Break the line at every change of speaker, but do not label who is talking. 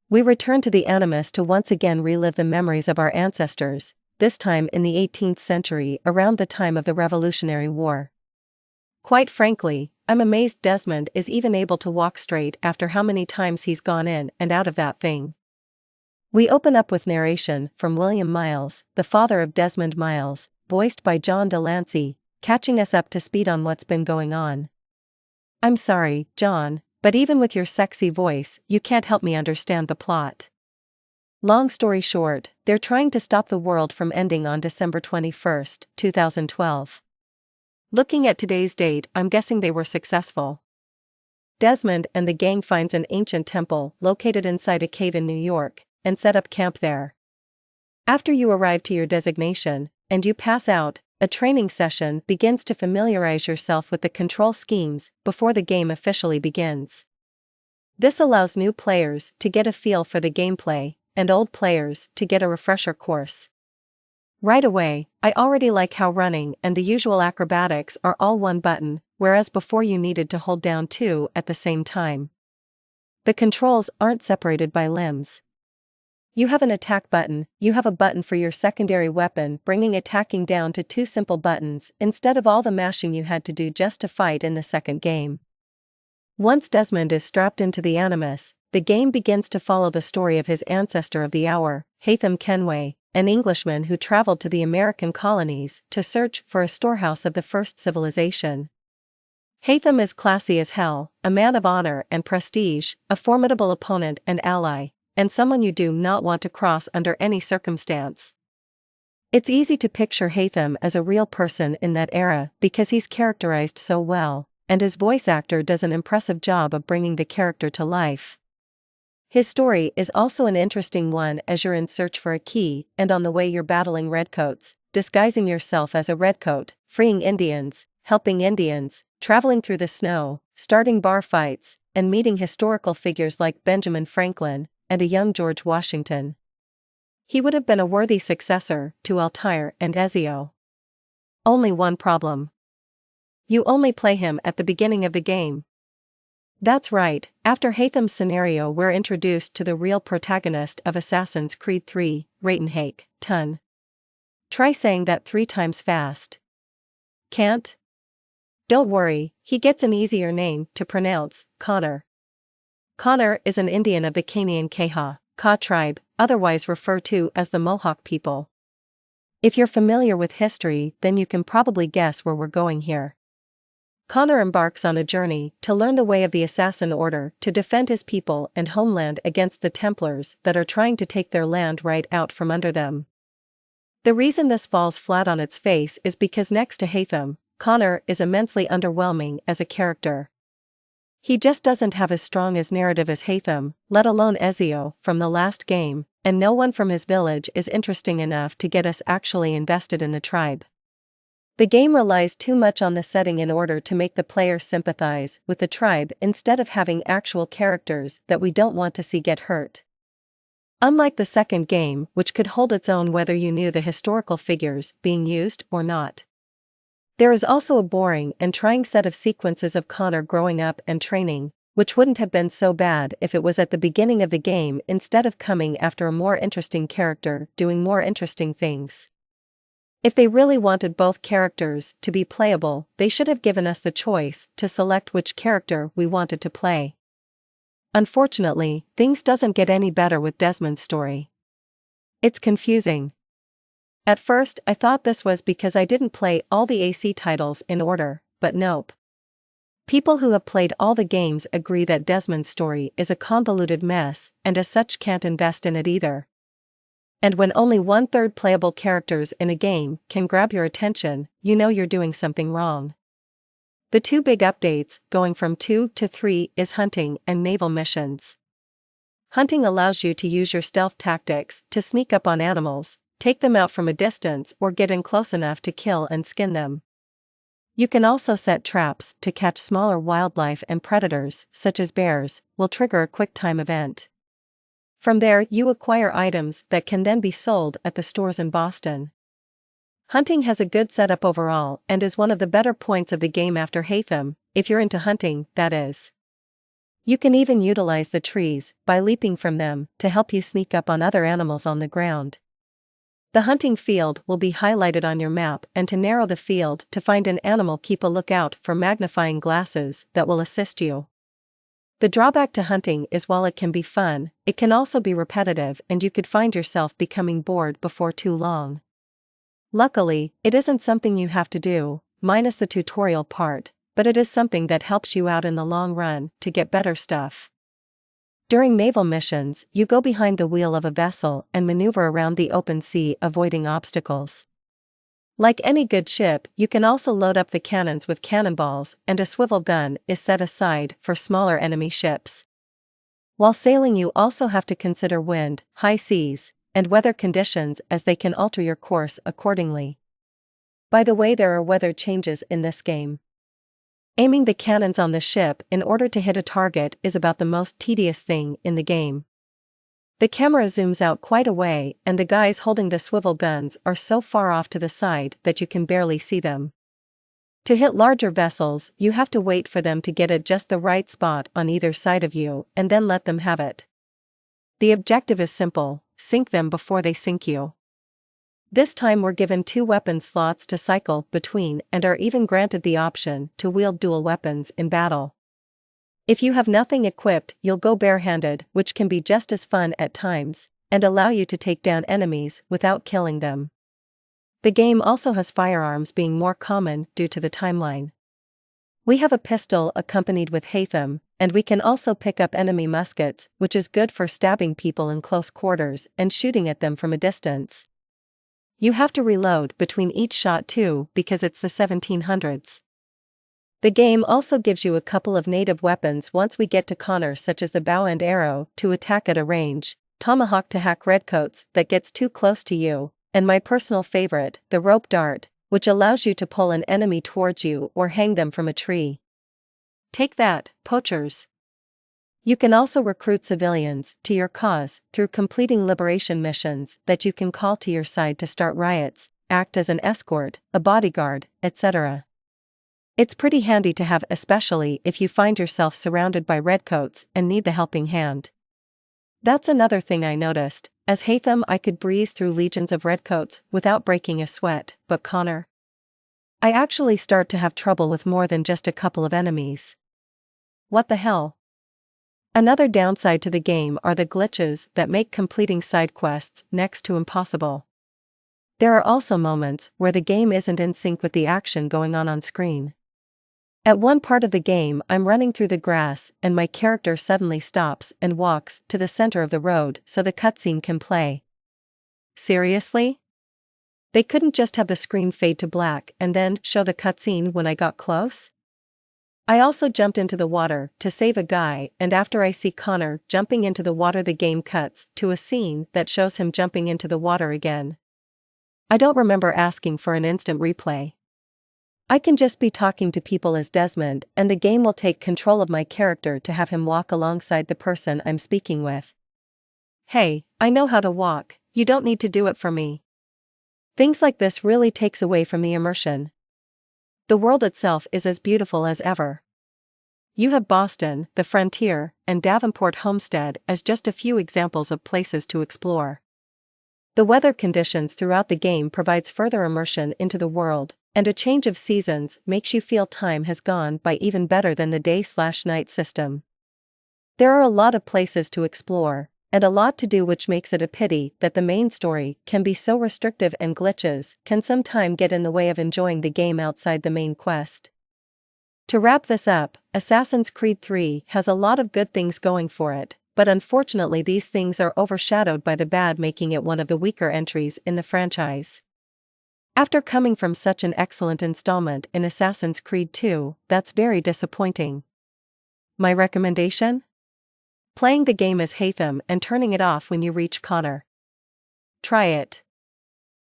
We return to the Animus to once again relive the memories of our ancestors, this time in the 18th century around the time of the Revolutionary War. Quite frankly, I'm amazed Desmond is even able to walk straight after how many times he's gone in and out of that thing. We open up with narration from William Miles, the father of Desmond Miles, voiced by John Delancey, catching us up to speed on what's been going on. I'm sorry, John, but even with your sexy voice, you can't help me understand the plot. Long story short, they're trying to stop the world from ending on December 21st, 2012. Looking at today's date, I'm guessing they were successful. Desmond and the gang finds an ancient temple located inside a cave in New York, and set up camp there. After you arrive to your designation, and you pass out, a training session begins to familiarize yourself with the control schemes before the game officially begins. This allows new players to get a feel for the gameplay, and old players to get a refresher course. Right away, I already like how running and the usual acrobatics are all one button, whereas before you needed to hold down two at the same time. The controls aren't separated by limbs. You have an attack button, you have a button for your secondary weapon, bringing attacking down to two simple buttons instead of all the mashing you had to do just to fight in the second game. Once Desmond is strapped into the Animus, the game begins to follow the story of his ancestor of the hour, Haytham Kenway, an Englishman who traveled to the American colonies to search for a storehouse of the first civilization. Haytham is classy as hell, a man of honor and prestige, a formidable opponent and ally, and someone you do not want to cross under any circumstance. It's easy to picture Haytham as a real person in that era because he's characterized so well, and his voice actor does an impressive job of bringing the character to life. His story is also an interesting one as you're in search for a key and on the way you're battling redcoats, disguising yourself as a redcoat, freeing Indians, helping Indians, traveling through the snow, starting bar fights, and meeting historical figures like Benjamin Franklin and a young George Washington. He would have been a worthy successor to Altair and Ezio. Only one problem. You only play him at the beginning of the game. That's right, after Haytham's scenario we're introduced to the real protagonist of Assassin's Creed 3, Ratenhake, Tun. Try saying that 3 times fast. Can't? Don't worry, he gets an easier name to pronounce, Connor. Connor is an Indian of the Canaan Ka tribe, otherwise referred to as the Mohawk people. If you're familiar with history, then you can probably guess where we're going here. Connor embarks on a journey to learn the way of the Assassin Order to defend his people and homeland against the Templars that are trying to take their land right out from under them. The reason this falls flat on its face is because next to Haytham, Connor is immensely underwhelming as a character. He just doesn't have as strong as narrative as Haytham, let alone Ezio, from the last game, and no one from his village is interesting enough to get us actually invested in the tribe. The game relies too much on the setting in order to make the player sympathize with the tribe instead of having actual characters that we don't want to see get hurt. Unlike the second game, which could hold its own whether you knew the historical figures being used or not. There is also a boring and trying set of sequences of Connor growing up and training, which wouldn't have been so bad if it was at the beginning of the game instead of coming after a more interesting character doing more interesting things. If they really wanted both characters to be playable, they should have given us the choice to select which character we wanted to play. Unfortunately, things doesn't get any better with Desmond's story. It's confusing. At first I thought this was because I didn't play all the AC titles in order, but nope. People who have played all the games agree that Desmond's story is a convoluted mess and as such can't invest in it either. And when only 1/3 playable characters in a game can grab your attention, you know you're doing something wrong. The 2 big updates, going from 2 to 3, is hunting and naval missions. Hunting allows you to use your stealth tactics to sneak up on animals, take them out from a distance or get in close enough to kill and skin them. You can also set traps to catch smaller wildlife and predators, such as bears, will trigger a quick time event. From there you acquire items that can then be sold at the stores in Boston. Hunting has a good setup overall and is one of the better points of the game after Haytham, if you're into hunting, that is. You can even utilize the trees, by leaping from them, to help you sneak up on other animals on the ground. The hunting field will be highlighted on your map, and to narrow the field to find an animal, keep a lookout for magnifying glasses that will assist you. The drawback to hunting is while it can be fun, it can also be repetitive and you could find yourself becoming bored before too long. Luckily, it isn't something you have to do, minus the tutorial part, but it is something that helps you out in the long run to get better stuff. During naval missions, you go behind the wheel of a vessel and maneuver around the open sea, avoiding obstacles. Like any good ship, you can also load up the cannons with cannonballs, and a swivel gun is set aside for smaller enemy ships. While sailing, you also have to consider wind, high seas, and weather conditions, as they can alter your course accordingly. By the way, there are weather changes in this game. Aiming the cannons on the ship in order to hit a target is about the most tedious thing in the game. The camera zooms out quite a way, and the guys holding the swivel guns are so far off to the side that you can barely see them. To hit larger vessels, you have to wait for them to get at just the right spot on either side of you, and then let them have it. The objective is simple: sink them before they sink you. This time we're given 2 weapon slots to cycle between, and are even granted the option to wield dual weapons in battle. If you have nothing equipped, you'll go barehanded, which can be just as fun at times, and allow you to take down enemies without killing them. The game also has firearms being more common due to the timeline. We have a pistol accompanied with Haytham, and we can also pick up enemy muskets, which is good for stabbing people in close quarters and shooting at them from a distance. You have to reload between each shot too, because it's the 1700s. The game also gives you a couple of native weapons once we get to Connor, such as the bow and arrow to attack at a range, tomahawk to hack redcoats that gets too close to you, and my personal favorite, the rope dart, which allows you to pull an enemy towards you or hang them from a tree. Take that, poachers! You can also recruit civilians to your cause through completing liberation missions that you can call to your side to start riots, act as an escort, a bodyguard, etc. It's pretty handy to have, especially if you find yourself surrounded by redcoats and need the helping hand. That's another thing I noticed. As Haytham, I could breeze through legions of redcoats without breaking a sweat, but Connor, I actually start to have trouble with more than just a couple of enemies. What the hell? Another downside to the game are the glitches that make completing side quests next to impossible. There are also moments where the game isn't in sync with the action going on screen. At one part of the game, I'm running through the grass, and my character suddenly stops and walks to the center of the road so the cutscene can play. Seriously? They couldn't just have the screen fade to black and then show the cutscene when I got close? I also jumped into the water to save a guy, and after I see Connor jumping into the water, the game cuts to a scene that shows him jumping into the water again. I don't remember asking for an instant replay. I can just be talking to people as Desmond, and the game will take control of my character to have him walk alongside the person I'm speaking with. Hey, I know how to walk, you don't need to do it for me. Things like this really takes away from the immersion. The world itself is as beautiful as ever. You have Boston, the frontier, and Davenport Homestead as just a few examples of places to explore. The weather conditions throughout the game provides further immersion into the world, and a change of seasons makes you feel time has gone by even better than the day/night system. There are a lot of places to explore, and a lot to do, which makes it a pity that the main story can be so restrictive and glitches can sometimes get in the way of enjoying the game outside the main quest. To wrap this up, Assassin's Creed 3 has a lot of good things going for it, but unfortunately these things are overshadowed by the bad, making it one of the weaker entries in the franchise. After coming from such an excellent installment in Assassin's Creed 2, that's very disappointing. My recommendation? Playing the game as Haytham and turning it off when you reach Connor. Try it.